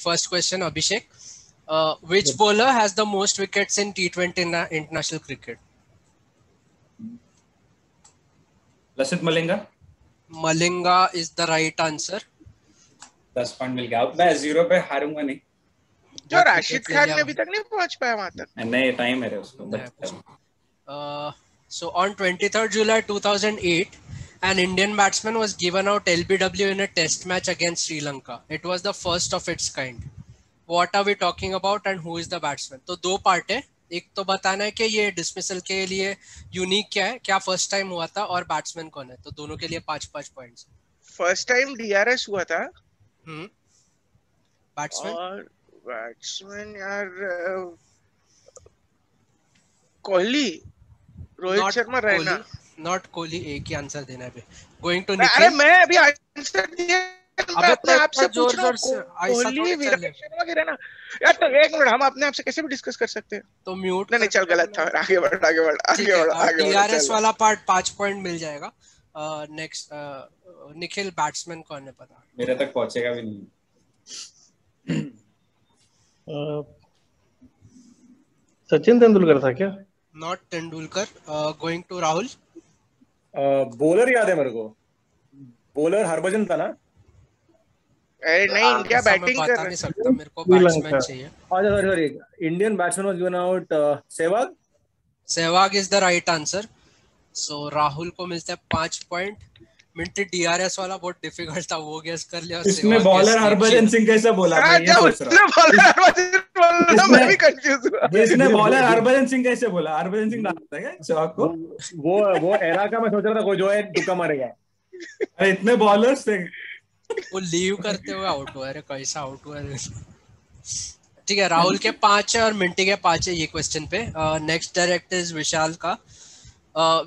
First question, Abhishek. Which bowler has the most wickets in T20 international cricket? Lasith Malinga. Malinga is the right answer. 10 point मिल गया. अब मैं 0 पे हारूंगा नहीं. जो राशिद खान ने अभी तक नहीं पहुंच पाया वहां तक. नहीं, टाइम है उसको. So on 23rd July 2008, an Indian batsman was given out LBW in a test match against Sri Lanka. It was the first of its kind. What are we talking about and who is the batsman? तो दो part है. एक तो बताना है कि ये dismissal के लिए यूनिक क्या है, क्या फर्स्ट टाइम हुआ था और बैट्समैन कौन है. तो दोनों के लिए 5-5 पॉइंट्स. फर्स्ट टाइम DRS हुआ था. बैट्समैन और बैट्समैन यार कोहली, रोहित शर्मा, रैना. नॉट कोहली. एक ही आंसर देना है. गोइंग टू अरे मैं अभी आंसर दिया. मैं अपने आप से पूछ रहा हूँ. कोहली, विराट शर्मा की रहना. यार तो एक मिनट, हम अपने आप से कैसे भी डिस्कस कर सकते हैं. तो म्यूट नहीं, चल गलत था. आगे बढ़. DRS वाला पार्ट 5 पॉइंट मिल जाएगा. नेक्स्ट निखिल, बैट्समैन कौन है पता? मेरे तक पहुंचेगा भी नहीं. सचिन तेंदुलकर था क्या? Not Tendulkar. Going to Rahul. Bowler याद है मेरे को. बॉलर हरभजन था ना? अरे नहीं, क्या बैटिंग कर रहा है. नहीं सकता, मेरे को बैट्समैन चाहिए. Sorry, Indian batsman was given out. Sehwag is the right answer. So Rahul को मिलता है 5 पॉइंट. मिंटी DRS वाला बहुत डिफिकल्ट था, वो गेस कर लिया. इसने बॉलर हरभजन सिंह कैसे बोला? मैं भी कंफ्यूज हुआ. इसने बॉलर हरभजन सिंह कैसे बोला? हरभजन सिंह डालता है क्या सहवाग को? वो एरा का मैं सोच रहा था कोई जो है तुक्का मारेगा. अरे इतने बॉलर्स थे. वो लीव करते हुए आउट हुआ. अरे कैसा आउट हुआ. ठीक है, राहुल के 5 है और मिंटी के 5 है ये क्वेश्चन पे. नेक्स्ट डायरेक्ट इज विशाल का.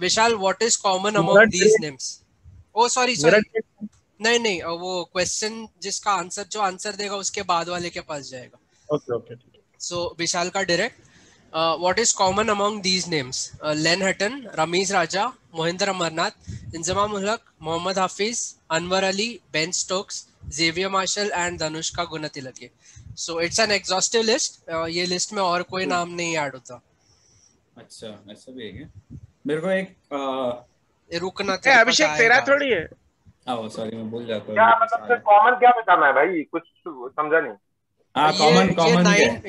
Vishal, what is common among these names? Oh sorry, नहीं, वो क्वेश्चन जिसका आंसर जो आंसर देगा उसके बाद वाले के पास जाएगा. ओके. सो विशाल का direct. What is common among these names? Len Hutton, Rameez Raja, Mohinder Amarnath, Inzamam ul Haq, Mohammad Hafeez, Anwar Ali, Ben Stokes, Xavier Marshall and Danushka Gunathilaka. So it's an exhaustive list. ये लिस्ट में और कोई नाम नहीं ऐड होता. अच्छा, ऐसा भी है क्या? मेरे को एक रुकना था. अभिषेक तेरा थोड़ी है. सॉरी, मैं भूल जाता हूँ. क्या मतलब कॉमन क्या बताना है भाई? कुछ समझा नहीं. कॉमन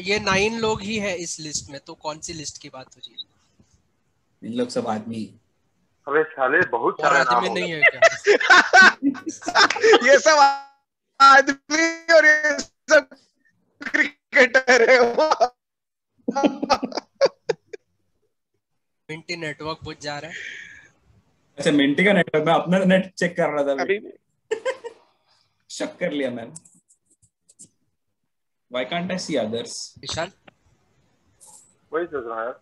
ये 9 लोग ही है इस लिस्ट में. तो कौन सी लिस्ट की बात हो रही है? इन लोग सब आदमी. अबे साले बहुत सारे नाम नहीं है क्या? ये सब आदमी और ये सब क्रिकेटर है. मिंटी नेटवर्क बुझ जा रहा है. अच्छा, मिंटी का नेटवर्क. मैं अपना नेट चेक कर रहा था अभी. शक कर लिया मैंने. Why can't I see others? विशाल, वही सोच रहा है.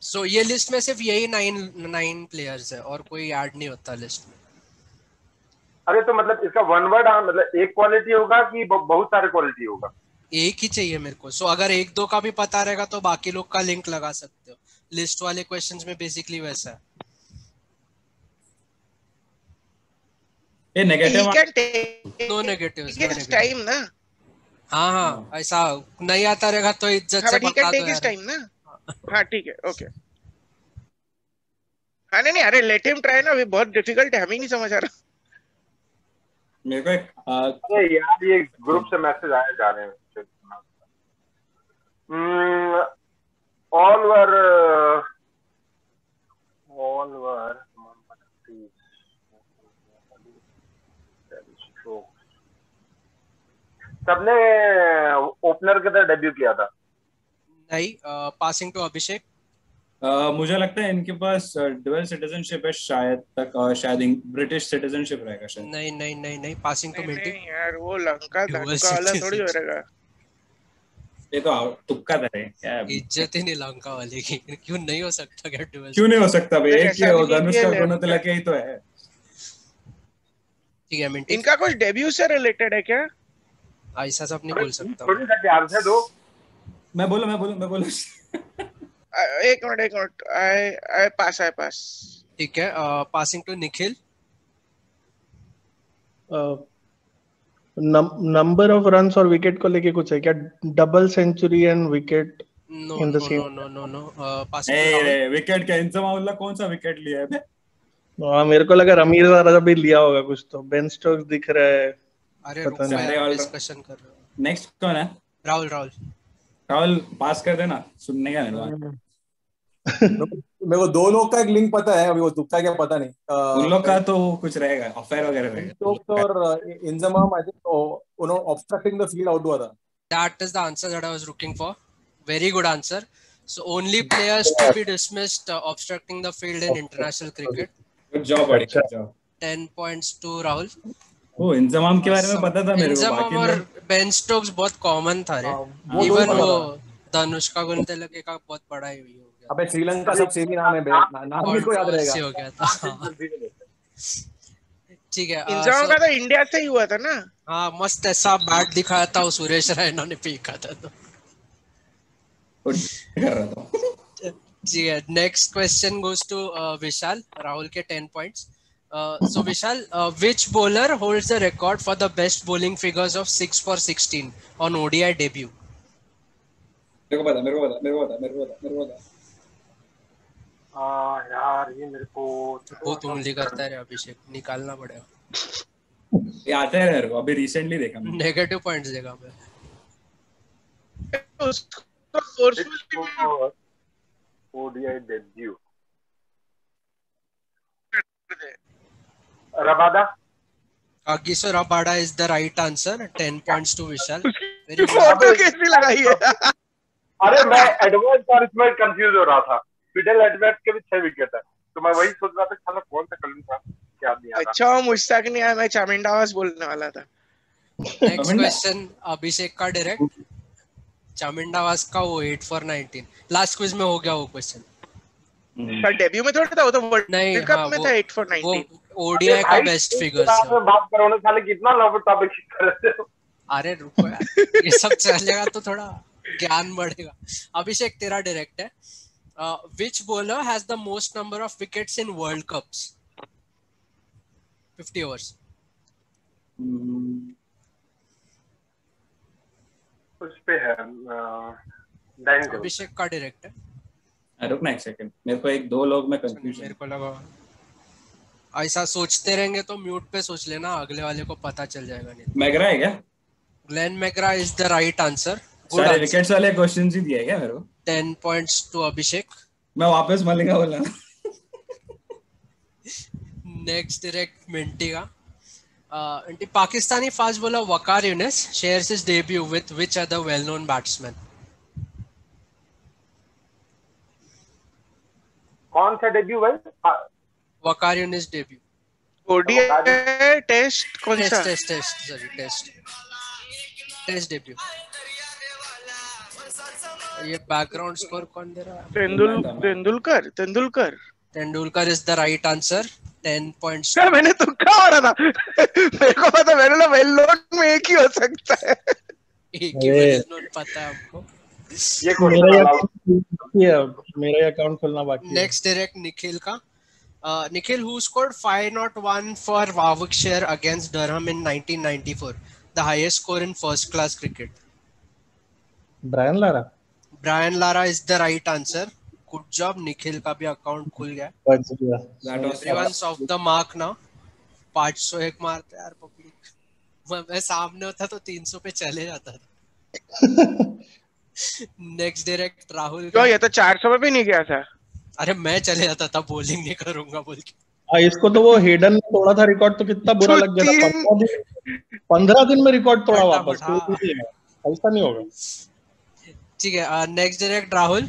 सो ये लिस्ट में सिर्फ यही 9 प्लेयर्स है और कोई ऐड नहीं होता लिस्ट में. अरे तो मतलब इसका वन वर्ड मतलब एक क्वालिटी होगा कि बहुत सारे क्वालिटी होगा? एक ही चाहिए मेरे को. सो अगर 1-2 का भी पता रहेगा तो बाकी लोग का लिंक लगा सकते हो. लिस्ट वाले क्वेश्चंस में बेसिकली वैसा है. ये negative. No negatives. It's time ना. हाँ, ऐसा नहीं आता रहेगा तो इज्जत से बता दो यार. टाइम ना. हाँ ठीक है, ओके. हाँ नहीं, अरे लेट हिम ट्राई ना. अभी बहुत डिफिकल्ट है, हमें नहीं समझ आ रहा. मेरे को एक अरे यार ये ग्रुप से मैसेज आया जा रहे हैं. ऑल वर सबने ओपनर के तरह डेब्यू किया था. नहीं. पासिंग टू अभिषेक. मुझे लगता है इनके पास डुअल सिटीजनशिप है शायद तक. शायद ब्रिटिश सिटीजनशिप रहेगा शायद. नहीं. Passing to Minty. नहीं यार, वो लंका वाला थोड़ी हो रहेगा. ये तो तुक्का है. क्या इज्जत ही नहीं लंका वाले की. क्यों नहीं हो सकता? क्या डुअल क्यों नहीं हो सकता भाई? एक ही धनुष्का गुणतिलके ही तो है. ठीक है मिंटी. इनका कुछ डेब्यू से रिलेटेड है क्या? ऐसा सब नहीं बोल सकता. थोड़ी सा ध्यान से दो. मैं बोलूं. एक मिनट. आई पास. ठीक है. Passing to Nikhil. Number of runs और विकेट को लेके कुछ है क्या? Double century and wicket No, in the no, same? no, no, no, no. Pass it to Rahul. A wicket का इंजमामुल्ला कौन सा विकेट लिया है बे? हाँ, मेरे को लगा रमीज राजा भी लिया होगा कुछ तो। बेन स्टोक्स दिख रहा है। अरे पता रुको नहीं। सारे यार, all- डिस्कशन कर रहे हो। नेक्स्ट कौन है? राहुल राहुल राहुल पास कर देना, सुनने का मेरे को। मेरे को दो लोग का एक लिंक पता है, अभी वो तुक्का क्या पता नहीं। उन लोग का तो कुछ रहेगा, अफेयर वगैरह रहेगा। स्टोक्स और इंजमाम आई थिंक उन्होंने ऑब्स्ट्रक्टिंग द फील्ड आउट हुआ था। That is the answer that I was looking for. Very good answer. So only players to be dismissed obstructing the field in international cricket. Good job बड़ी, अच्छा। Good job. 10 points to Rahul. वो इंजमाम के बारे में पता था मेरे को, इंजमाम बाकी और लोग बेन स्टोक्स बहुत कॉमन था रे। वो इवन दोनों वो पता धनुष्का गुंतेलके का बहुत बड़ा ही हो गया। अबे श्रीलंका सब सेम ही नाम है बे, नाम किसको याद Controversy रहेगा? हो गया था। ठीक है। इंजमाम का तो इंडिया से ही हुआ था ना। हाँ, मस्त ऐसा बैट दिखाया था वो सुरेश रैना ने फेंका था तो। कर रहा था। जी है। नेक्स्ट क्वेश्चन गोज टू विशाल। राहुल के 10 points. So Vishal, which bowler holds the record for the best bowling figures of 6 for 16 on ODI debut? मेरे को पता। यार ये मेरे को बहुत उंगली करता है रे अभिषेक, निकालना पड़ेगा। ये आता है मेरे को, अभी रिसेंटली देखा मैंने। नेगेटिव पॉइंट्स देगा मैं। उसको forceful ODI debut Rabada. Kagiso Rabada is the right answer. 10 points to Vishal. Very good. Photo कैसी लगाई है? अरे मैं एडवर्ड और इसमें कंफ्यूज हो रहा था। फिडेल एडवर्ड के भी 6 विकेट है, तो मैं वही सोच रहा था साला कौन सा कर लूं था, क्या नहीं आ रहा। अच्छा मुश्ताक नहीं आया, मैं चामिंडावास बोलने वाला था। Next question अभिषेक का डायरेक्ट। चामिंडावास का वो 8 for 19 लास्ट क्विज में हो गया वो क्वेश्चन। पर डेब्यू में थोड़ा था, वो तो वर्ल्ड नहीं, कप हाँ, में वो- था 8 for वो 19। ओडीआई का बेस्ट फिगर्स है। में बात करो ना साले, कितना लंबा टॉपिक कर रहे हो। अरे रुको यार, ये सब चलेगा तो थोड़ा ज्ञान बढ़ेगा। अभिषेक तेरा डायरेक्ट है। Which bowler has the most number of wickets in World Cups? 50 overs. उस पे है डाइन करो। अभिषेक का डायरेक्ट है। रुकना एक सेकंड, मेरे को एक दो लोग में कंफ्यूजन। मेरे को लगा ऐसा सोचते रहेंगे तो म्यूट पे सोच लेना, अगले वाले को पता चल जाएगा। नहीं, मैगरा है क्या? Glenn McGrath is the right answer. Good सारे आंसर। विकेट्स वाले क्वेश्चंस ही दिए क्या मेरे को? 10 points to अभिषेक। मैं वापस मलिंगा बोला। नेक्स्ट डायरेक्ट मिंटी का। Pakistani fast bowler Waqar Younis shares his debut with which other well-known batsman? कौन सा डेब्यू भाई? Waqar Younis debut. ODI test कौन सा? Test debut. ये बैकग्राउंड स्कोर कौन दे रहा है? Tendulkar. Tendulkar is the right answer. 10 points. क्या मैंने तुक्का मारा था? मेरे को पता, मैंने ना वेल नोन में एक ही हो सकता है। एक ही well known पता है हमको। ये क्वेश्चन मेरा अकाउंट खोलना बाकी है। नेक्स्ट डायरेक्ट निखिल का। Nikhil, who scored 501 for Warwickshire against Durham in 1994, the highest score in first class cricket? Brian Lara. Brian Lara is the right answer. Good job. Nikhil का भी अकाउंट खुल गया। बच गया। Everyone's off the mark now. 501 मारते यार public. मैं सामने होता तो 300 पे चले जाता था। नेक्स्ट डायरेक्ट राहुल क्यों, ये तो 400 में भी नहीं गया था। अरे मैं चले जाता था, बॉलिंग नहीं करूंगा बोल के। इसको तो वो हेडन ने तोड़ा था रिकॉर्ड, तो कितना बुरा लग गया था। 15 दिन में रिकॉर्ड तोड़ा वापस। ऐसा नहीं होगा। ठीक है। Next direct Rahul.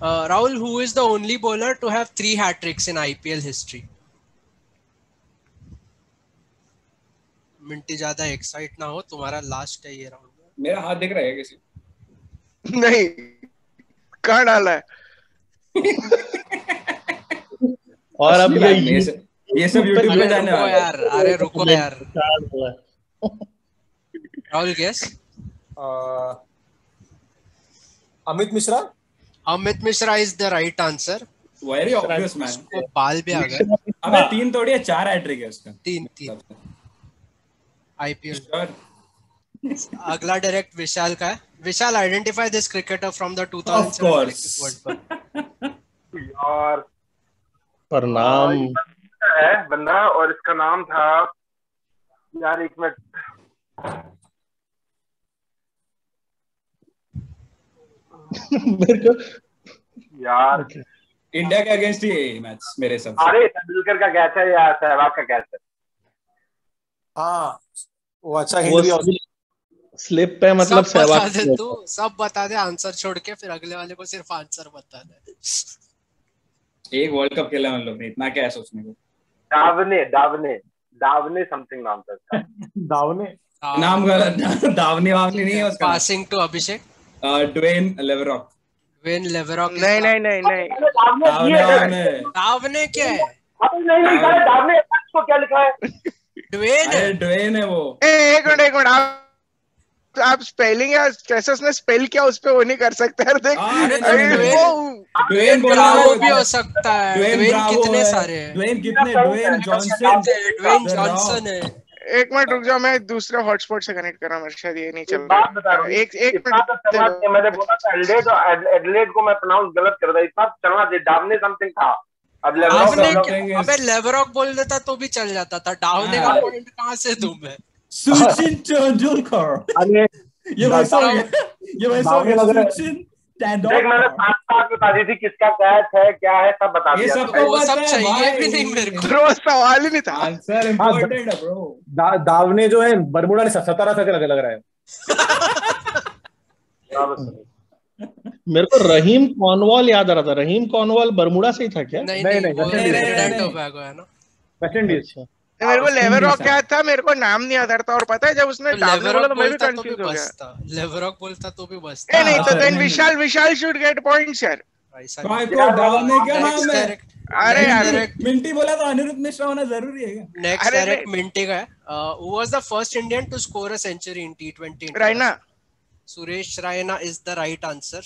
Rahul, who is the only bowler to have 3 hat tricks in IPL history? Minty ज्यादा एक्साइट ना हो, तुम्हारा लास्ट है ये राउंड। मेरा हाथ दिख रहा है किसी? नहीं, कहाँ डाला है? और अब ये सब यूट्यूब पे जाने रुको वाला है। यार, अरे रुको यार। Rahul guess. Amit Mishra. Amit Mishra is the right answer. Very obvious man. उसको बाल भी आ गए। अबे 3 तोड़ी है, 4 हैट्रिक है उसका। 3 IPL। Sure. अगला डायरेक्ट विशाल का है. Vishal, identify this cricketer from the 2007 Of course. World cup. यार पर नाम है बंदा और इसका नाम था यार, एक मिनट. मेरे को यार इंडिया के अगेंस्ट ही है मैच मेरे सब. अरे तेंदुलकर का कैच है या सहवाग का कैच है? हाँ वो अच्छा हिंट भी वो स्लिप पे मतलब सब बता सहवाग दे तू, सब बता दे आंसर छोड़ के, फिर अगले वाले को सिर्फ आंसर बता दे. एक वर्ल्ड कप खेला हम लोग ने, इतना क्या है सोचने को. दावने समथिंग नाम था उसका. दावने नाम गलत. दावनी वावनी नहीं है उसका. Passing to Abhishek. Dwayne Leverock. Wayne Leverock. नहीं दावने क्या है? नहीं दावने को क्या लिखा है? ड्वेन है. ड्वेन है वो. एक मिनट आप स्पेलिंग या कैसे उसने स्पेल किया उस पे वो नहीं कर सकते यार. देख ड्वेन ब्रावो भी हो सकता है. ड्वेन ड्वेन कितने सारे हैं? ड्वेन जॉनसन है. एक मिनट रुक जाओ, मैं दूसरे हॉटस्पॉट से कनेक्ट कर रहा हूँ. शायद ये नहीं चल रहा. एक मिनट. मैंने बोला था एडिलेड को मैं प्रोनाउंस गलत कर रहा. इतना चलना चाहिए. डावने समथिंग था. अब अबे लेवरॉक बोल देता तो भी चल जाता था. डावने का पॉइंट कहाँ से दूं मैं? सचिन तेंदुलकर. अरे ये वैसा हो गया. सचिन देख मैंने 5 बार बता दी थी किसका कैच है क्या है, सब बता दिया. ये सबको वो सब पता है चाहिए भाई. भी नहीं मेरे को. ब्रो सवाल ही नहीं था. आंसर इम्पोर्टेंट है ब्रो. दावने जो है बरमुडा ने 17 से लग रहा है. मेरे को रहीम कॉर्नवॉल याद आ रहा था. रहीम कॉर्नवॉल बरमुडा से ही था क्या? नहीं नहीं, वो नहीं, प्रेसिडेंट टोबैगो है ना. West Indies. मेरे को लेवरॉक क्या था, मेरे को नाम नहीं याद था. और पता है जब उसने डावने बोला तो मैं भी बोलता तो कंफ्यूज भी हो गया. बसता. लेवरॉक बोलता तो भी बसता. नहीं तो हाँ, देन नहीं. विशाल शुड गेट पॉइंट्स यार. ऐसा काय को डावने क्या नाम है? अरे यार मिंटी बोला तो अनिरुद्ध मिश्रा होना जरूरी है क्या? नेक्स्ट अरे डायरेक्ट मिंटी का है. Who was the first Indian to score a century in T20? Raina. Suresh Raina is the right answer.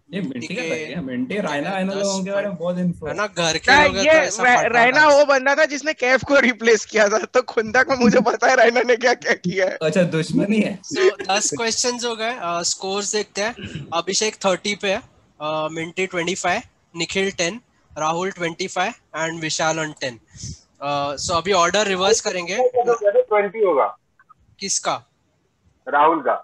ये मिंटी का है. मिंटी रायना लोगों के बारे में बहुत इन्फो है ना. घर के लोग हैं तो ऐसा ये फटा रायना था. वो बंदा था जिसने कैफ को रिप्लेस किया था. तो खुंदा को मुझे पता है रायना ने क्या क्या किया है. अच्छा दुश्मनी है. So 10 क्वेश्चंस हो गए. स्कोर्स देखते हैं. अभिषेक 30 पे है, Minty 25, Nikhil 10, Rahul 25 and Vishal on 10. सो अभी ऑर्डर रिवर्स करेंगे. 20 होगा. किसका? राहुल का.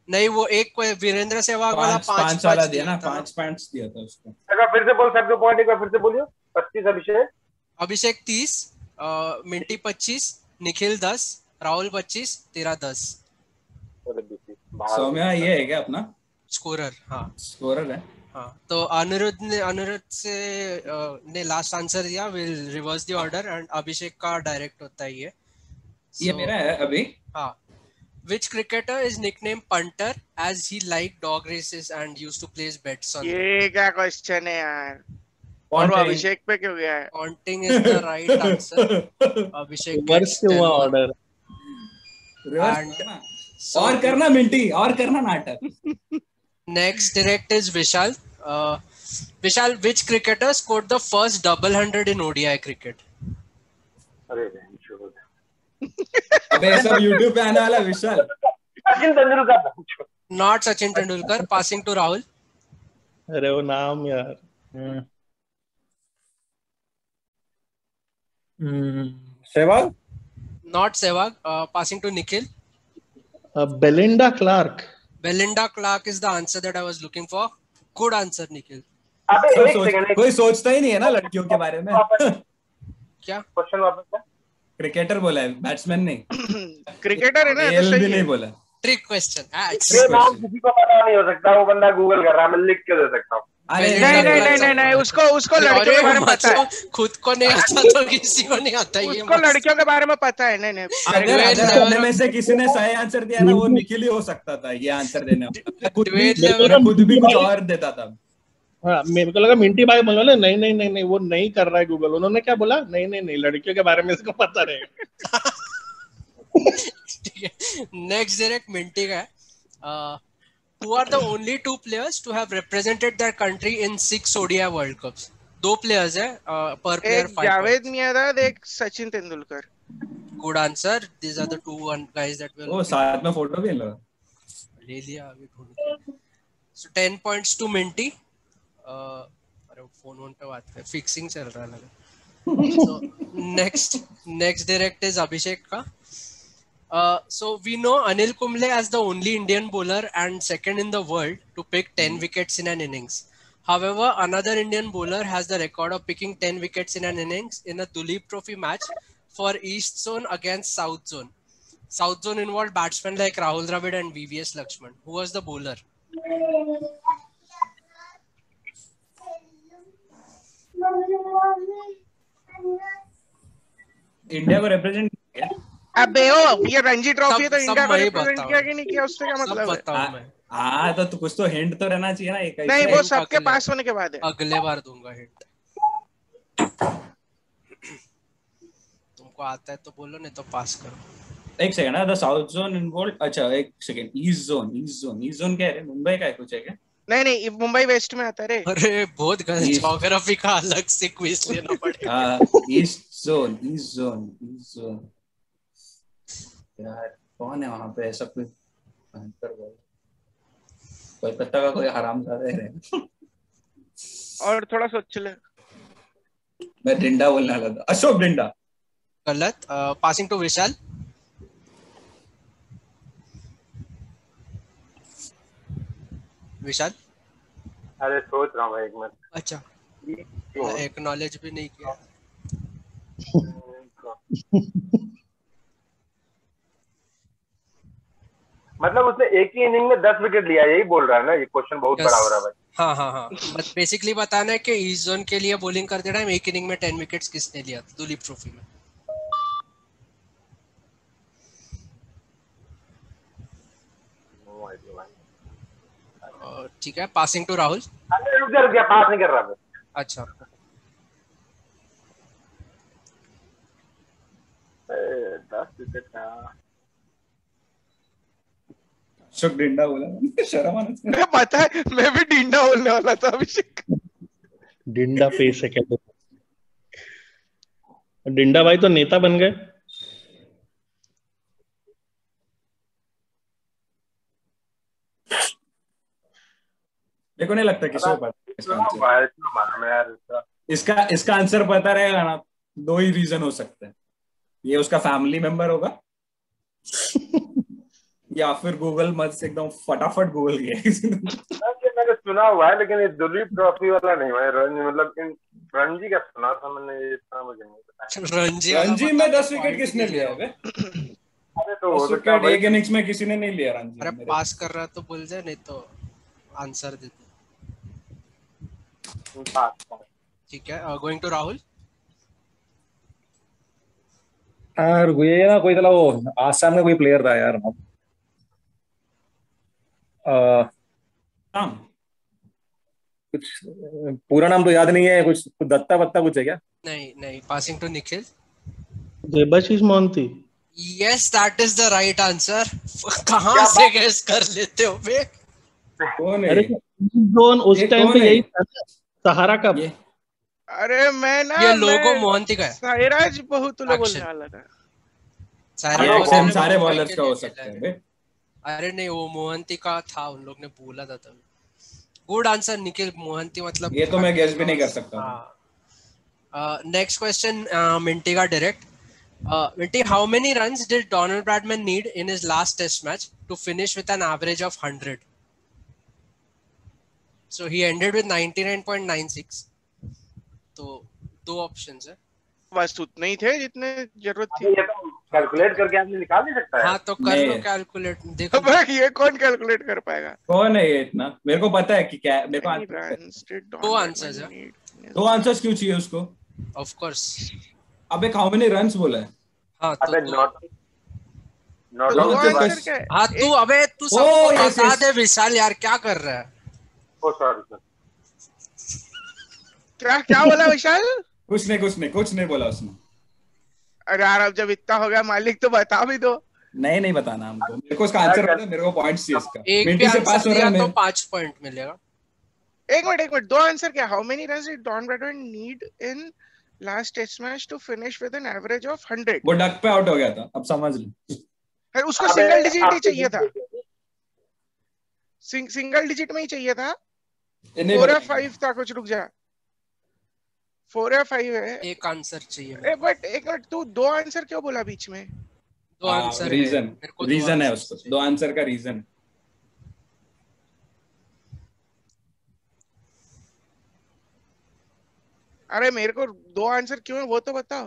नहीं वो एक वीरेंद्र सहवाग वाला 5 वाला दिया ना. 5 पॉइंट्स दिया था उसको. फिर से बोल सकते हो पॉइंट. एक बार फिर से बोलियो. 25 अभिषेक. अभिषेक 30, मिंटी 25, निखिल 10, राहुल 25, तेरा 10. सौम्या ये है क्या अपना स्कोरर? हाँ स्कोरर है. हाँ. तो अनिरुद्ध से ने लास्ट आंसर दिया. Will reverse the order and Abhishek का डायरेक्ट होता है ये. ये मेरा है अभी. हाँ. Which cricketer is nicknamed punter as he liked dog races and used to place bets on? ये क्या क्वेश्चन है यार. और वो अभिषेक पे क्यों गया है? Ponting is the right answer. Abhishek reverse क्यों हुआ ऑर्डर? और करना मिंटी और करना नाटक. Next direct is Vishal. Vishal, which cricketer scored the first double 100 in ODI cricket? अरे अबे सब YouTube पे आने वाला. विशाल. Sachin Tendulkar. Not Sachin Tendulkar. Passing to Rahul. अरे वो नाम यार. Sehwag. Not Sehwag. Passing to Nikhil. Belinda Clark. Belinda Clark is the answer that I was looking for. Good answer, Nikhil. अबे एक सेकंड. कोई सोचता ही नहीं है ना लड़कियों के बारे में. क्या क्वेश्चन वापस क्या? क्रिकेटर बोला है, बैट्समैन नहीं. क्रिकेटर है ना. एल भी नहीं बोला. Trick question. ये नाम किसी को पता नहीं हो सकता. वो बंदा गूगल कर रहा है. मैं लिख के दे सकता हूँ. नहीं उसको लड़कियों के बारे में पता है. खुद को नहीं आता तो किसी को नहीं आता. ये उसको लड़कियों के बारे में पता है. नहीं अगर अपने में से किसी ने सही आंसर दिया ना वो निखिल ही हो सकता था ये आंसर देने वाला. खुद भी कुछ और देता था. हाँ मेरे को लगा मिंटी भाई बोला नहीं वो नहीं कर रहा है गूगल. उन्होंने क्या बोला? नहीं लड़कियों के बारे में इसको पता रहेगा. नेक्स्ट डायरेक्ट मिंटी का है. Who are the only 2 players to have represented their country in 6 ODI World Cups? 2 players है per player 5. एक जावेद मियांदाद, एक Sachin Tendulkar. Good answer. These are the two guys that will. ओ साथ में फोटो भी लो. ले लिया अभी ढूंढ के. So 10 points to Minty. अरे फोन पे बात कर. Fixing चल रहा है लगा. So next direct is Abhishek ka. So we know Anil Kumble as the only Indian bowler and second in the world to pick 10 wickets in an innings. However, another Indian bowler has the record of picking 10 wickets in an innings in a Duleep Trophy match for East Zone against South Zone. South Zone involved batsmen like Rahul Dravid and VVS Lakshman. Who was the bowler? India को represent किया. अबे ओ ये Ranji trophy है तो सब India को मैं ही represent बताऊं. किया कि नहीं किया उससे क्या सब मतलब है? बताऊं मैं. हाँ तो कुछ तो हिंट तो रहना चाहिए ना. एक नहीं वो hint सबके अगले- पास होने के बाद है. अगले बार दूंगा हिंट. तुमको आता है तो बोलो, नहीं तो पास करो. एक सेकंड ना. The south zone involve. अच्छा एक सेकंड. ईस्ट जोन क्या है? मुंबई का है कुछ है क्या? नहीं मुंबई वेस्ट में आता है रे. अरे बहुत ज्योग्राफी का अलग से क्विज लेना पड़ेगा. हाँ ईस्ट जोन. यार कौन है वहां पे ऐसा कोई भयंकर बॉल? कोलकाता का कोई हरामजादा है. और थोड़ा सोच ले. मैं डिंडा बोलने वाला था. अशोक डिंडा. गलत. Passing to Vishal. विशाल. अरे सोच रहा हूँ भाई एक मिनट. अच्छा क्यों? एक्नॉलेज भी नहीं किया. मतलब उसने एक ही इनिंग में 10 विकेट लिया, यही बोल रहा है ना? ये क्वेश्चन बहुत बड़ा हो रहा है भाई. हाँ. बस बेसिकली बताना है कि ईस्ट जोन के लिए बॉलिंग करते टाइम एक इनिंग में 10 विकेट्स किसने लिया था दुलीप ट्रॉफी में. ठीक है. Passing to Rahul. अरे रुक जा, पास नहीं कर रहा मैं. अच्छा 10 विकेट का. अशोक डिंडा बोला. शर्म आना चाहिए. मुझे पता है, मैं भी डिंडा बोलने वाला था अभिषेक. Dinda pace academy. डिंडा भाई तो नेता बन गए. देखो नहीं लगता किसी को पता इसका आंसर. इसका आंसर पता रहेगा ना. दो ही रीजन हो सकते हैं. ये उसका फैमिली मेंबर होगा या फिर गूगल मत से एकदम फटाफट गूगल किया. मैंने सुना हुआ है लेकिन ये दुलीप ट्रॉफी वाला नहीं हुआ है. रणजी मतलब इन रणजी का सुना था मैंने. ये इतना मुझे नहीं पता. रणजी में 10 विकेट किसने लिया है? अरे तो एक इनिंग्स में किसी ने नहीं लिया रणजी. अरे पास कर रहा तो बोल दे, नहीं तो आंसर दे दे. ठीक है. Going to Rahul. यार ये ना कोई तो वो आसाम में कोई प्लेयर था यार. कुछ पूरा नाम तो याद नहीं है. कुछ दत्ता वत्ता कुछ है क्या? नहीं. Passing to Nikhil. Debashish Mohanty. Yes that is the right answer. कहां से गेस कर लेते हो बे? कौन है? अरे जोन उस टाइम पे यही था सहारा का. अरे मैं ना ये लोगो मोहंती का है. साइराज बहुत लोग बोलने वाला था. सारे बॉलर्स का हो सकता है. अरे नहीं वो मोहंती का था. उन लोग ने बोला था तभी. Good answer Nikhil. मोहंती मतलब ये तो मैं गेस भी नहीं कर सकता. नेक्स्ट क्वेश्चन मिंटी का direct. Minty, how many runs did Donald Bradman need in his last test match to finish with an average of 100? So he ended with 99.96. तो दो ऑप्शंस है. बस उतने ही थे जितने जरूरत थी. ये तो कैलकुलेट करके आदमी निकाल नहीं सकता है. हाँ तो कर लो कैलकुलेट. देखो ये कौन कैलकुलेट कर पाएगा? कौन है ये इतना? मेरे को पता है कि क्या. मेरे को दो आंसर्स है. दो आंसर्स क्यों चाहिए उसको? Of course. अबे हाउ मेनी रन्स बोला है? हाँ तो अबे नॉट हाँ तू अबे तू सबको बता दे विशाल यार क्या कर रहा है. ओ सॉरी क्या बोला विशाल? कुछ नहीं बोला उसने. अरे यार अब जब इतना हो गया मालिक तो बता भी दो. नहीं बताना हमको. मेरे को इसका आंसर पता है. मेरे को पॉइंट्स चाहिए इसका. एक भी आंसर दिया तो 5 पॉइंट मिलेगा. एक मिनट दो आंसर क्या? How many runs did Don Bradman need in last test match to finish with an average of 100. वो डक पे आउट हो गया था, अब समझ लो। उसको सिंगल डिजिट ही चाहिए था, सिंगल डिजिट में ही चाहिए था। 4 या 5 था कुछ, रुक जा, 4 या 5 है। एक आंसर चाहिए। बट एक मिनट, तू 2 आंसर क्यों बोला बीच में? 2 आंसर रीजन है उसको, 2 आंसर का रीजन। अरे मेरे को 2 आंसर क्यों है वो तो बताओ।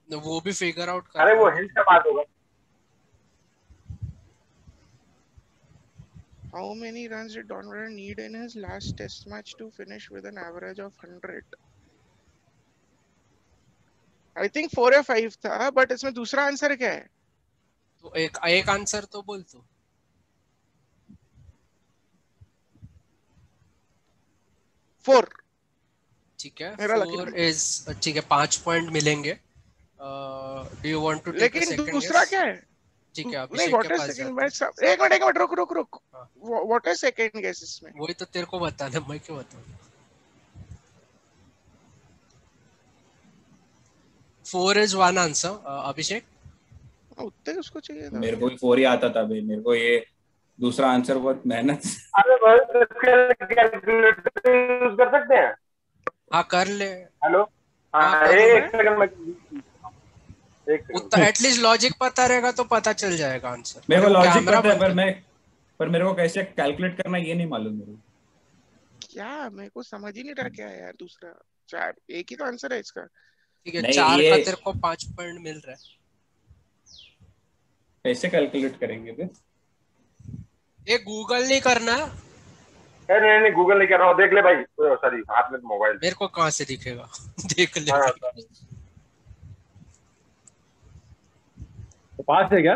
वो भी फिगर आउट कर। अरे वो हिंट का बात होगा। How many runs did Don Bradman need in his last test match to finish with an average of 100? I think 4 या 5 था, बट इसमें दूसरा आंसर क्या है? तो एक आंसर तो बोल तू। 4 ठीक है, 4 इज ठीक है, 5 पॉइंट मिलेंगे। Do you want to take a second? लेकिन दूसरा क्या है? ठीक है, अभिषेक के पास जाते हैं। एक मिनट रुक। व्हाट इज सेकंड गेस इसमें? वही तो तेरे को बताना, मैं क्यों बताऊं? 4 इज वन आंसर। अभिषेक उत्तर उसको चाहिए था। मेरे को भी 4 ही आता था भाई, मेरे को ये दूसरा आंसर बहुत मेहनत। अरे भाई कैलकुलेटर यूज कर सकते हैं? हाँ कर ले। हेलो, हाँ एक सेकंड में, उतना एटलीस्ट लॉजिक पता रहेगा तो पता चल जाएगा आंसर। मेरे को लॉजिक पता है, पर मेरे को कैसे कैलकुलेट करना ये नहीं मालूम मेरे को। क्या मेरे को समझ ही नहीं रहा क्या है यार दूसरा। 4 एक ही तो आंसर है इसका। ठीक है, 4 का तेरे को 5 पॉइंट मिल रहा है। कैसे कैलकुलेट करेंगे फिर? ये गूगल नहीं करना। नहीं गूगल नहीं कर रहा हूँ, देख ले भाई। सॉरी, हाथ में मोबाइल। मेरे को कहाँ से दिखेगा? देख ले। तो पास है क्या?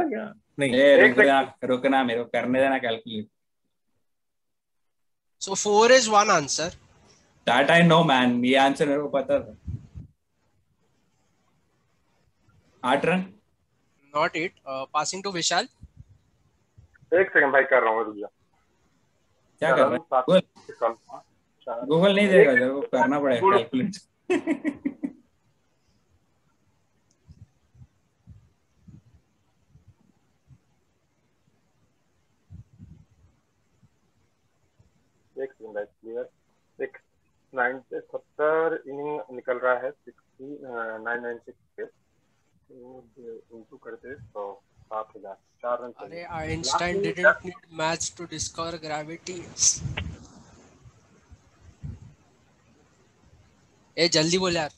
नहीं, रुकना, मेरे को करने देना calculate. So 4 is one answer. That I know man, ये आंसर मेरे को पता था। 8 run. Not it. Passing to विशाल। एक सेकंड भाई, कर रहा हूँ, रुक जा। क्या कर रहा है? गूगल नहीं देगा, तेरे को करना पड़ेगा कैलकुलेट। एक सेकंड भाई, क्लियर। 70 इनिंग निकल रहा है, 996 पे इनटू करते तो 7000, 4 रन। अरे Einstein didn't need maths to discover gravity. ए जल्दी बोल यार।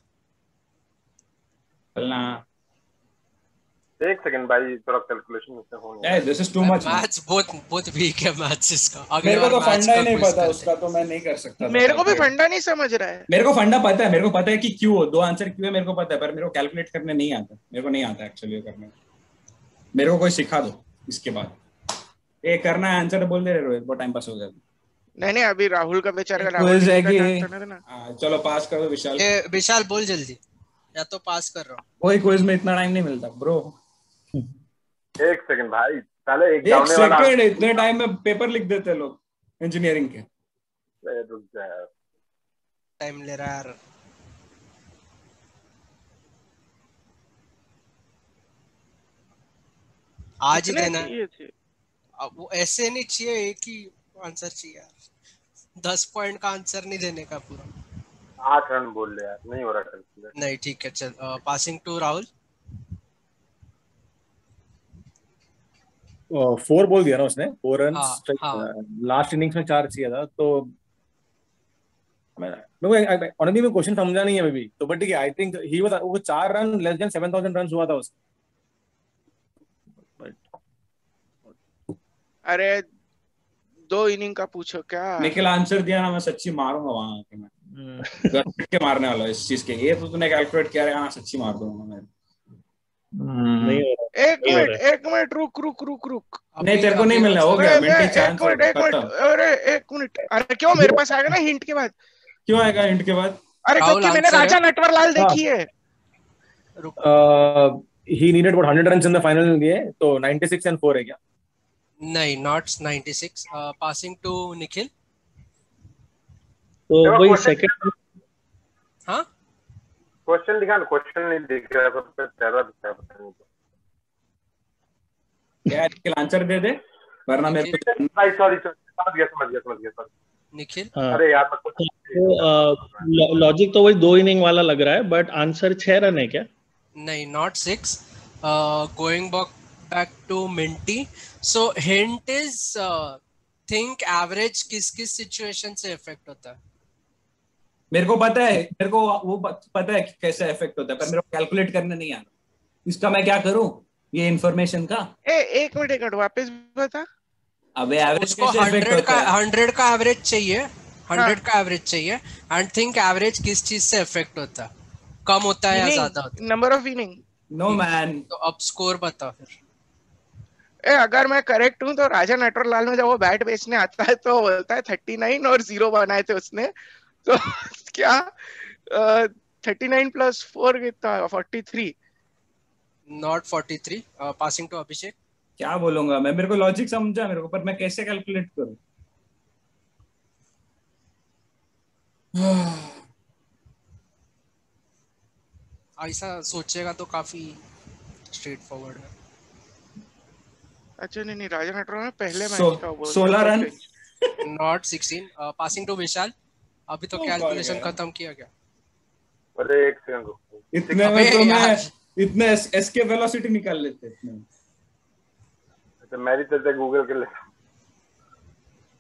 चलना। एक सेकंड भाई, थोड़ा कैलकुलेशन मुझसे हो नहीं। Yeah, this is too much. Maths बहुत वीक है मैथ्स इसका। मेरे को तो फंडा ही नहीं पता उसका, तो मैं नहीं कर सकता। मेरे को भी फंडा नहीं समझ रहा है। मेरे को फंडा पता है, मेरे को पता है कि क्यों 2 आंसर क्यों है, मेरे को पता है, पर मेरे को कैलकुलेट करने नहीं आता। मेरे को नहीं आता एक्चुअली करने। मेरे को कोई सिखा दो इसके बाद। ये करना है आंसर बोल दे रहे रोहित, बहुत टाइम पास हो गया। नहीं अभी राहुल का बेचारे का क्विज है कि चलो पास करो विशाल। विशाल बोल जल्दी, या तो पास कर रहा हूँ। कोई क्विज में इतना टाइम नहीं मिलता ब्रो। एक सेकंड भाई, पहले एक सेकंड, इतने टाइम में पेपर लिख देते लोग इंजीनियरिंग के। रुक जा यार, टाइम ले रहा यार। आज ही देना। अब वो ऐसे नहीं चाहिए, एक ही आंसर चाहिए यार। 10 पॉइंट का आंसर नहीं देने का पूरा। 8 रन बोल ले यार, नहीं हो रहा कैलकुलेट। नहीं ठीक है, चल पासिंग टू राहुल। 4 बोल दिया ना उसने, 4 रन। लास्ट इनिंग्स में 4 चाहिए था, तो ऑनेस्टली मैं क्वेश्चन समझा नहीं है अभी भी, तो बट ठीक है। आई थिंक ही वाज, वो 4 रन लेस देन 7000 रन हुआ था उसका। अरे 2 इनिंग का पूछो क्या? निखिल आंसर दिया ना, मैं सच्ची मारूंगा वहां आके। मैं के मारने वाला इस चीज के। ये तो तूने कैलकुलेट किया है, सच्ची मार दूंगा मैं। एक मिनट रुक। नहीं तेरे को नहीं मिलना, हो गया मिनट चांस। अरे एक मिनट, अरे क्यों मेरे पास आएगा ना हिंट के बाद? क्यों आएगा हिंट के बाद? अरे क्योंकि मैंने राजा नटवरलाल देखी है। He needed what 100 runs in the final दिए, तो 96 and 4 है क्या? नहीं, नॉट 96। Passing to Nikhil. तो वही सेकंड। हाँ क्वेश्चन दिखा ना, क्वेश्चन नहीं दिख रहा है, सब पे चेहरा दिख रहा है, पता नहीं क्या निखिल आंसर दे दे वरना मेरे को भाई। सॉरी समझ गया सॉरी निखिल। हाँ, अरे यार तो लॉजिक तो वही 2 इनिंग वाला लग रहा है, बट आंसर 6 रन है क्या? नहीं, not 6. Going back to Minty. So hint is think average किस किस सिचुएशन से इफेक्ट होता है? मेरे को पता है, मेरे को वो पता है कि कैसे इफेक्ट होता है, पर मेरे को कैलकुलेट करने नहीं आता। इसका मैं क्या करूं ये इन्फॉर्मेशन का? एक मिनट वापस बता। अबे एवरेज उसको कैसे इफेक्ट होता है? 100 का एवरेज चाहिए, 100 का एवरेज चाहिए, एंड थिंक एवरेज किस चीज से इफेक्ट होता है, कम होता है या ज्यादा होता है? Number of inning. No man. तो अब स्कोर बता फिर। अगर मैं करेक्ट हूं तो राजा नटवरलाल में जब वो बैट बेचने आता है तो बोलता है 39 और 0 बनाए थे उसने, तो क्या 39 प्लस 4 कितना? 43। नॉट 43। पासिंग टू अभिषेक। क्या बोलूंगा मैं, मेरे को लॉजिक समझा मेरे को, पर मैं कैसे कैलकुलेट करूं? ऐसा सोचेगा तो काफी स्ट्रेट फॉरवर्ड है। अच्छा नहीं राजा नटवरलाल में पहले मैच का बोल 16 रन। नॉट 16। पासिंग टू विशाल। अभी तो कैलकुलेशन खत्म किया गया। अरे एक सेकंड रुको, इतने में तो मैं इतने एस्केप वेलोसिटी निकाल लेते इतने। तो मेरी तरह गूगल कर ले।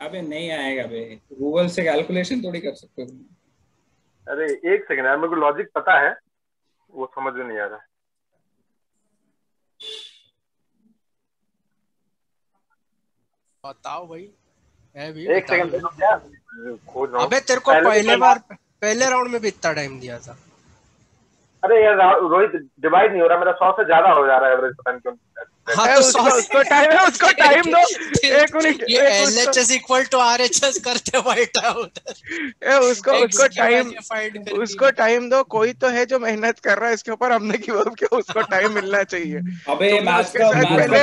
अबे नहीं आएगा बे, गूगल से कैलकुलेशन थोड़ी कर सकते हो। अरे एक सेकंड यार, मेरे को लॉजिक पता है, वो समझ में नहीं आ रहा। बताओ भाई। एक सेकंड खोज रहा हूँ। अबे तेरे को पहले राउंड में भी इतना टाइम दिया था। अरे यार रोहित डिवाइड नहीं हो रहा मेरा, 100 से ज्यादा हो जा रहा है एवरेज, पता नहीं क्यों। हाँ तो उसको टाइम दो। एक मिनट। ये LHS इक्वल टू RHS करते बैठा उधर। उसको टाइम दो। कोई तो है जो मेहनत कर रहा है इसके ऊपर, हमने गिव अप किया, उसको टाइम मिलना चाहिए। अबे मैच का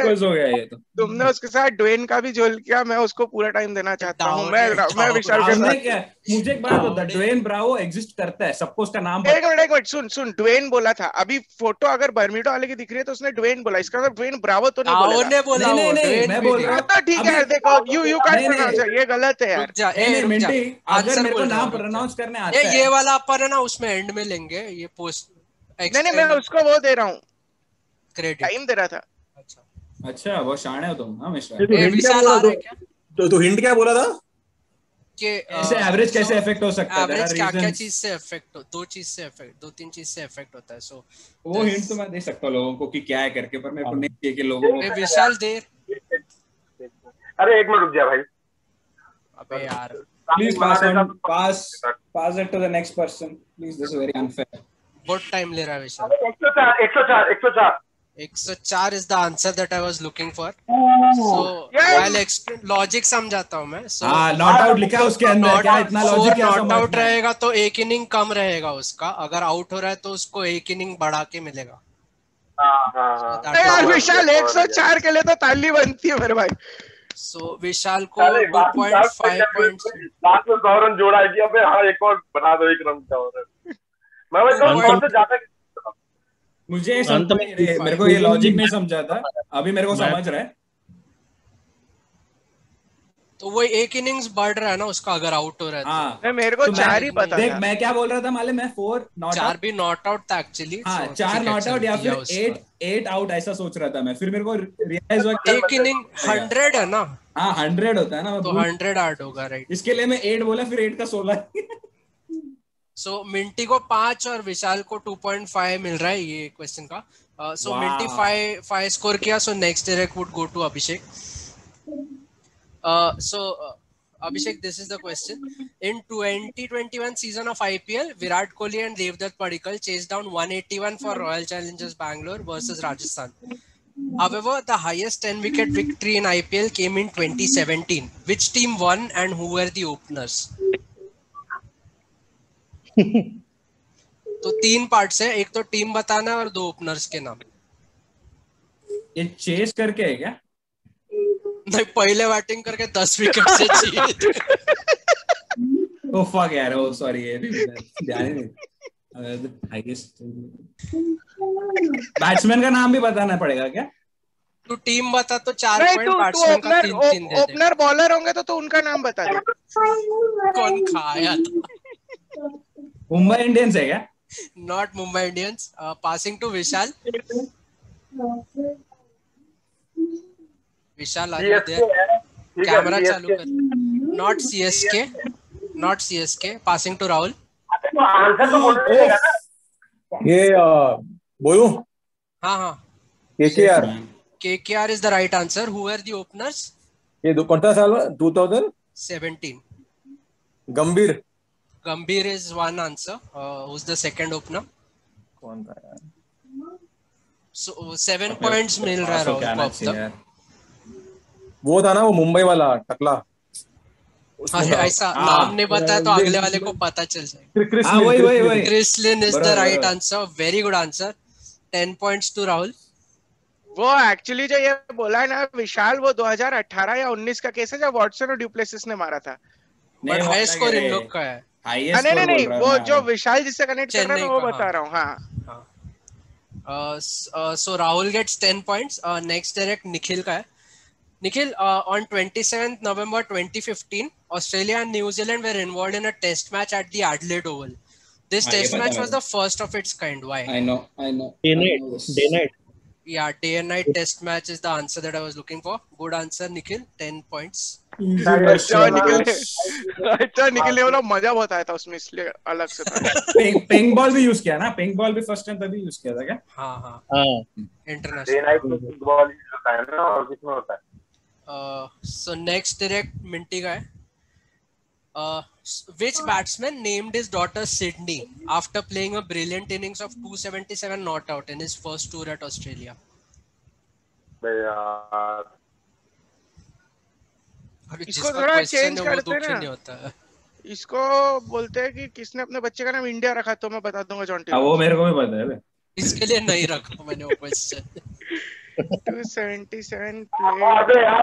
क्विज हो गया ये तो। तुमने उसके साथ ड्वेन का भी झोल किया, मैं उसको पूरा टाइम देना चाहता हूँ। मैं विशाल के साथ। क्या मुझे एक बात बता, ड्वेन ब्रावो एग्जिस्ट करता है, सबको उसका नाम पता है। एक मिनट सुन ड्वेन बोला था। अभी फोटो अगर बर्म्यूडा वाले की दिख रही है तो उसने ड्वेन बोला, इसका मतलब ड्वेन ब्रावो तो नहीं बोला। नहीं, मैं बोल रहा हूँ। तो ठीक है, देखो यू कांट प्रोनाउंस, ये गलत है यार। नहीं मिंटी, अगर मेरे को नाम प्रोनाउंस करने आता है। ये वाला अपन है ना, उसमें एंड में लेंगे ये पोस्ट। नहीं मैं उसको वो दे रहा हूँ, क्रेडिट टाइम दे रहा था। अच्छा वो शाणे हो तुम। हाँ मिश्रा, तो हिंट क्या बोला था कि ऐसे एवरेज कैसे इफेक्ट हो सकता है? एवरेज क्या चीज से इफेक्ट, दो तीन चीज से इफेक्ट होता है। सो वो हिंट तो मैं दे सकता हूँ लोगों को कि क्या है करके, पर मेरे को नहीं चाहिए कि लोगों को। विशाल देर। अरे एक मिनट रुक जा भाई। अबे यार please pass it to the next person please, this is very unfair. बहुत टाइम ले रहा है विशाल। 104 is the answer that I was looking for. So I'll explain logic समझाता हूँ मैं। So नॉट आउट लिखा है उसके अंदर, क्या इतना लॉजिक क्या नॉट आउट रहेगा तो एक इनिंग कम रहेगा उसका, अगर आउट हो रहा है तो उसको एक इनिंग बढ़ा के मिलेगा। यार विशाल 104 के लिए तो ताली बनती है मेरे भाई। So विशाल को 2.5 पॉइंट्स लास्ट में 100 रन जोड़ा है कि अबे हाँ एक और बना दो, एक रन का और मैं बहुत से ज्यादा। मुझे मेरे को ये लॉजिक नहीं समझा था, अभी मेरे को समझ रहा है। तो वो एक इनिंग्स बढ़ रहा है ना उसका, अगर आउट हो रहा है तो। हाँ मेरे को 4 ही पता देख था। मैं क्या बोल रहा था मालूम है? 4 नॉट 4 भी नॉट आउट था एक्चुअली। हाँ 4 नॉट आउट या फिर 8 आउट, ऐसा सोच रहा था मैं। फिर मेरे को रियलाइज हुआ एक इनिंग 100 है ना। हाँ 100 होता है ना, तो 100 आउट होगा राइट। इसके लिए मैं 8 बोला, फिर 8 का 16। सो मिंटी को 5 और विशाल को 2.5 मिल रहा है ये क्वेश्चन का। सो मिंटी 5 स्कोर किया। So next direct would go to Abhishek. So Abhishek, this is the question. In 2021 season of IPL, Virat Kohli and Devdutt Padikkal chased down 181 for Royal Challengers Bangalore versus Rajasthan. However, the highest 10-wicket victory in IPL came in 2017. Which team won and who were the openers? तो 3 parts है, एक तो team बताना और 2 openers के नाम। ये chess करके है क्या? नहीं, पहले बैटिंग करके 10 विकेट से चाहिए। ओ फक यार, ओ सॉरी, ये ध्यान नहीं। हाईएस्ट बैट्समैन का नाम भी बताना पड़ेगा क्या? तू टीम बता तो 4 नहीं, पॉइंट, तू बैट्समैन का 3 3 दे दे। ओपनर बॉलर होंगे तो उनका नाम बता दे। कौन खाया था? मुंबई इंडियंस है क्या? Not Mumbai Indians. Passing to Vishal. Vishal are you CSK there? है, ठीक है, कैमरा CSK। चालू कर। Not CSK, not CSK. Passing to Rahul. तो आंसर तो बोलना ही रहेगा ना। ये बोलूं? हाँ हाँ, KKR। KKR is the right answer. Who were the openers? ये कौन सा साल? 17. गंभीर। Gambhir is one answer. Who's the second opener? कौन था यार? So 7 points मिल रहा है राहुल को अब तक। वो था ना, वो मुंबई वाला टकला। अरे ऐसा नाम नहीं बताया तो अगले वाले को पता चल जाएगा। हाँ वही Chris Lynn is the बराबर, right बराबर। answer. Very good answer. 10 points to Rahul. वो एक्चुअली जो ये बोला है ना विशाल, वो 2018 या 19 का केस है जब वॉटसन और ड्यूप्लेसिस ने मारा था। But high score इन लोग का है। नहीं, वो जो विशाल जिससे कनेक्ट कर रहा है मैं वो बता रहा हूँ। हाँ। So Rahul gets 10 points. Next direct Nikhil का है। Nikhil, on 27th November 2015, Australia and New Zealand were involved in a test match at the Adelaide Oval. This test match was the first of its kind. Why? I know. Day night. Yeah, day and night test match is the answer that I was looking for. Good answer, Nikhil. 10 points. अच्छा निकल ने बोला मजा बहुत आया था उसमें, इसलिए अलग से था। पिंक बॉल भी यूज किया ना? पिंक बॉल भी फर्स्ट टाइम तभी यूज किया था क्या? हाँ। International. डे नाइट में बॉल होता है ना, और किसमें होता है? So next direct Minty guy. Which batsman named his daughter Sydney after playing a brilliant innings of 277 not out in his first tour at Australia? इसको थोड़ा चेंज करते हैं ना। इसको बोलते हैं कि किसने अपने बच्चे का नाम इंडिया रखा, तो मैं बता दूंगा जॉन्टी। वो मेरे को भी पता है। इसके लिए नहीं रखा मैंने वो क्वेश्चन। 277 अबे यार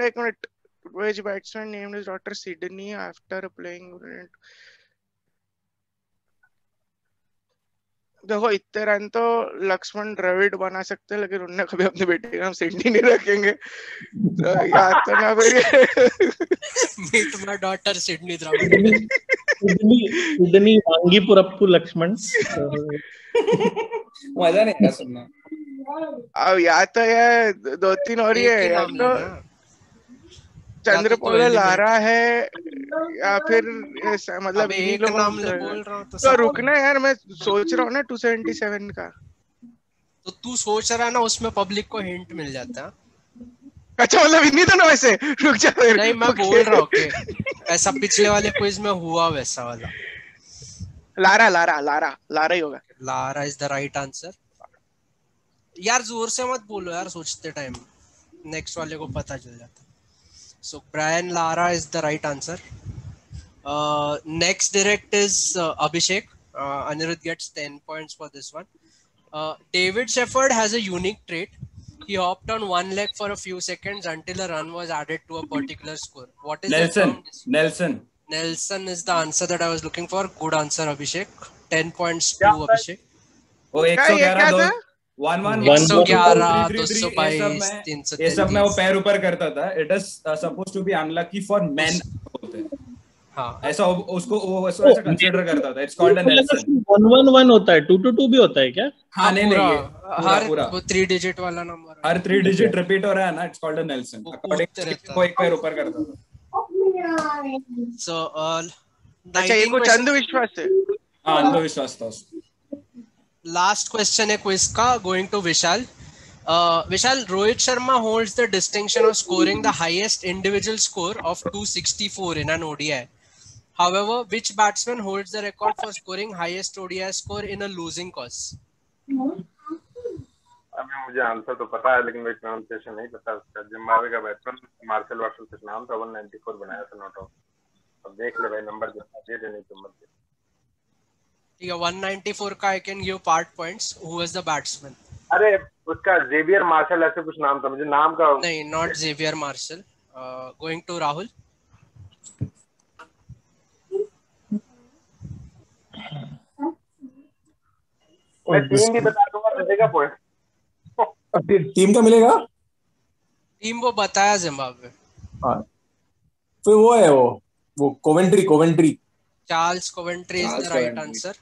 एक minute. Which batsman named his daughter Sydney after playing? देखो इतने रन तो लक्ष्मण द्रविड़ बना सकते हैं, लेकिन उन्होंने कभी अपने बेटे का नाम सिडनी नहीं रखेंगे। तो याद तो ना फिर Meet my daughter Sydney Dravid. Sydney Vangipurappu Laxman. मजा नहीं आया सुनना। अब याद तो ये 2-3 और ही है, तो चंद्रपोल लारा है या फिर मतलब एक नाम ले बोल रहा हूँ तो रुकना यार, मैं सोच रहा हूँ ना 277 का। तो तू सोच रहा है ना, उसमें पब्लिक को हिंट मिल जाता है। अच्छा मतलब इन्हीं दोनों में से रुक जा। नहीं मैं बोल रहा हूँ कि ऐसा पिछले वाले क्विज में हुआ वैसा वाला। लारा ही होगा। Lara is the right answer. यार जोर से मत बोलो यार, सोचते टाइम नेक्स्ट वाले को पता चल जाता। So Brian Lara is the right answer. Next direct is Abhishek. Anirudh gets 10 points for this one. David Shepherd has a unique trait. He hopped on one leg for a few seconds until a run was added to a particular score. What is Nelson. Nelson is the answer that I was looking for. Good answer, Abhishek. 10 points to Abhishek. वो 111 ये सब में वो पैर ऊपर करता था। It is supposed to be unlucky for men होते हैं। हाँ ऐसा उसको वो ऐसा कंसीडर करता था। It's called a Nelson। 111 होता है, 222 भी होता है क्या? हाँ नहीं हर 3 डिजिट वाला नंबर, हर 3 डिजिट रिपीट हो रहा है ना, It's called a Nelson। वो एक पैर ऊपर करता था। So अच्छा ये कुछ अंधविश्वास है। हाँ अंधविश्वास था। Last question है क्विज का, going to Vishal. Vishal, Rohit Sharma holds the distinction of scoring the highest individual score of 264 in an ODI. However, which batsman holds the record for scoring highest ODI score in a losing cause? अभी मुझे answer तो पता है, लेकिन मेरे pronunciation नहीं पता उसका। जिम्बाब्वे का बैट्समैन मार्शल वार्शल कुछ नाम था, 194 बनाया था नॉट आउट। अब देख ले भाई नंबर कितना दे देने की उम्र के। ठीक है 194 का I can give part points. Who was the batsman? अरे उसका जेवियर मार्शल ऐसे कुछ नाम था, मुझे नाम का नहीं, not Xavier Marshall. Going to Rahul. मैं टीम भी बता दूंगा, मिलेगा पॉइंट। टीम का मिलेगा। टीम वो बताया जिम्बाब्वे। हाँ, तो वो है वो Coventry. Charles Coventry is the right answer.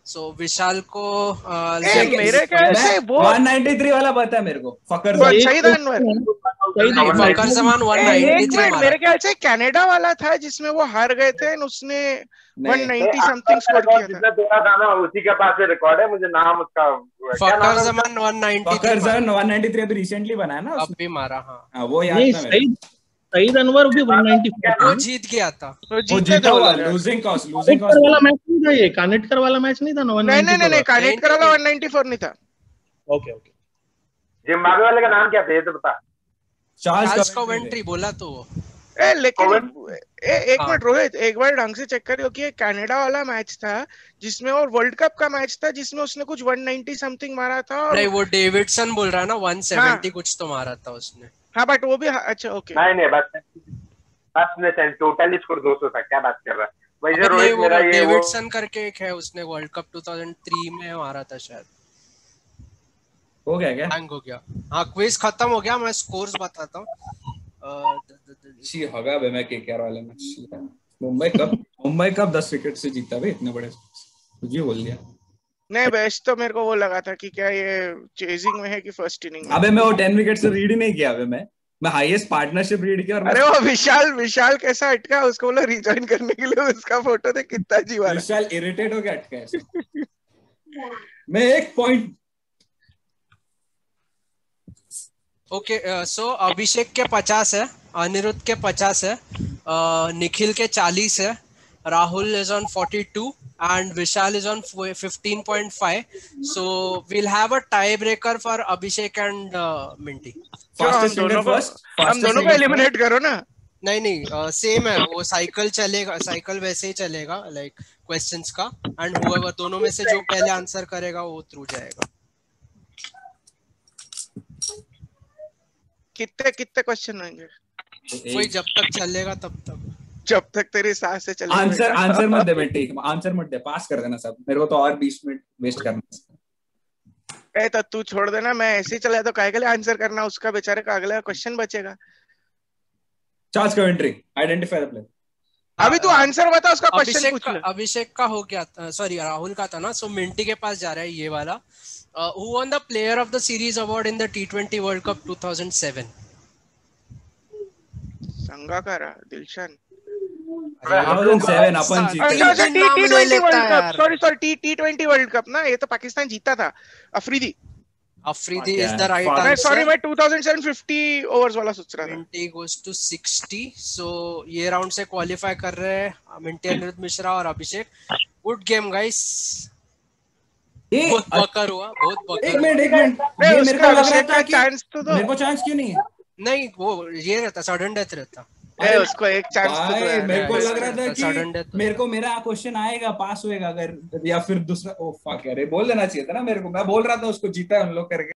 So Vishal को मेरे ख्याल से वो 193 वाला पता है मेरे को। फकर शहीद अनवर। फकर जमान 193 मारा। मेरे ख्याल से कनाडा वाला था जिसमें वो हार गए थे, उसने 190 समथिंग स्कोर किया था। जितना तोड़ा था ना उसी के पास रिकॉर्ड है, मुझे नाम उसका फकर जमान 193 अभी रिसेंटली बना है ना, अब भी मारा। हाँ वो याद था मेरे को। सईद अनवर भी 194 वो जीत गया था। तो वो जीता हुआ लूजिंग कॉस्ट वाला मैच नहीं था ये, कानेटकर वाला मैच नहीं था ना। नहीं कानेटकर वाला 194 नहीं था। ओके जिम्बाब्वे वाले का नाम क्या था ये तो बता। चार्ल्स कोवेंट्री बोला तो वो। लेकिन एक मिनट रोहित, एक बार ढंग से चेक करियो कि ये कनाडा वाला मैच था जिसमें, और वर्ल्ड कप का मैच था जिसमें उसने कुछ 190 समथिंग मारा था। और नहीं, वो डेविडसन बोल रहा है ना 170 कुछ तो मारा था उसने। हाँ बट वो भी अच्छा ओके। नहीं बस ने टोटल स्कोर 200 था, क्या बात कर रहा है वैसे रोहित। मेरा ये डेविडसन करके एक है, उसने वर्ल्ड कप 2003 में मारा था शायद। हो गया क्या? हैंग हो गया। हाँ क्विज खत्म हो गया, मैं स्कोर्स बताता हूँ। सी होगा बे, मैं केकेआर वाले मैच। मुंबई कब 10 विकेट से जीता बे, इतने बड़े तुझे बोल दिया। नहीं बेस्ट तो मेरे को वो लगा था कि क्या ये चेजिंग में है कि फर्स्ट इनिंग में। अबे मैं वो 10 विकेट से रीड ही नहीं किया। अबे मैं हाईएस्ट पार्टनरशिप रीड किया। और अरे वो विशाल कैसा अटका, उसको बोला रिजॉइन करने के लिए, उसका फोटो देख कितना जीवा। विशाल इरिटेट हो गया अटका ऐसा। मैं एक पॉइंट। ओके सो अभिषेक के 50 है, अनिरुद्ध के 50 है, निखिल के 40 है, Rahul is on 42 and Vishal is on 15.5. So we'll have a tiebreaker for Abhishek and Minty. Fastest finger first. हम दोनों को एलिमिनेट करो ना। नहीं सेम है वो, साइकिल चलेगा, साइकिल वैसे ही चलेगा लाइक क्वेश्चंस का, एंड whoever दोनों में से जो पहले आंसर करेगा वो थ्रू जाएगा। कितने क्वेश्चन होंगे? कोई जब तक चलेगा तब तक, जब तक तेरी सांस से चले। आंसर मत दे बेटी, आंसर मत दे, पास कर देना सब। मेरे को तो और 20 मिनट वेस्ट करना। तो तू छोड़ देना, मैं ऐसे ही चला तो काहे के लिए आंसर करना, उसका बेचारे का अगला क्वेश्चन बचेगा। Charles Coventry, identify the player. अभी तू आंसर बता, उसका क्वेश्चन पूछ ले। अभिषेक का हो गया, सॉरी राहुल का था ना। सो मिंटी के पास जा रहा है ये वाला। Who won the player of the series award in the T20 world cup 2007? Sangakkara, Dilshan. 2007 अपन जीते। सॉरी T20 वर्ल्ड कप ना, ये तो पाकिस्तान जीता था। Afridi is the right answer. Sorry मैं 2007 50 ओवर्स वाला सोच रहा था। Minty goes to 60। सो ये राउंड से क्वालिफाई कर रहे हैं मिंटी, अनिरुद्ध मिश्रा और अभिषेक। Good game guys. बहुत बकर हुआ, बहुत बकर। एक मिनट ये मेरे को लग रहा था कि मेरे को चांस क्यों नहीं है? नहीं वो ये रहता, सडन डेथ रहता। उसको एक चांस तो दो। मेरे को लग रहा था कि मेरे को मेरा क्वेश्चन आएगा, पास होएगा अगर, या फिर दूसरा। ओ फक यार, बोल देना चाहिए था ना मेरे को। मैं बोल रहा था उसको जीता है उन लोग करके।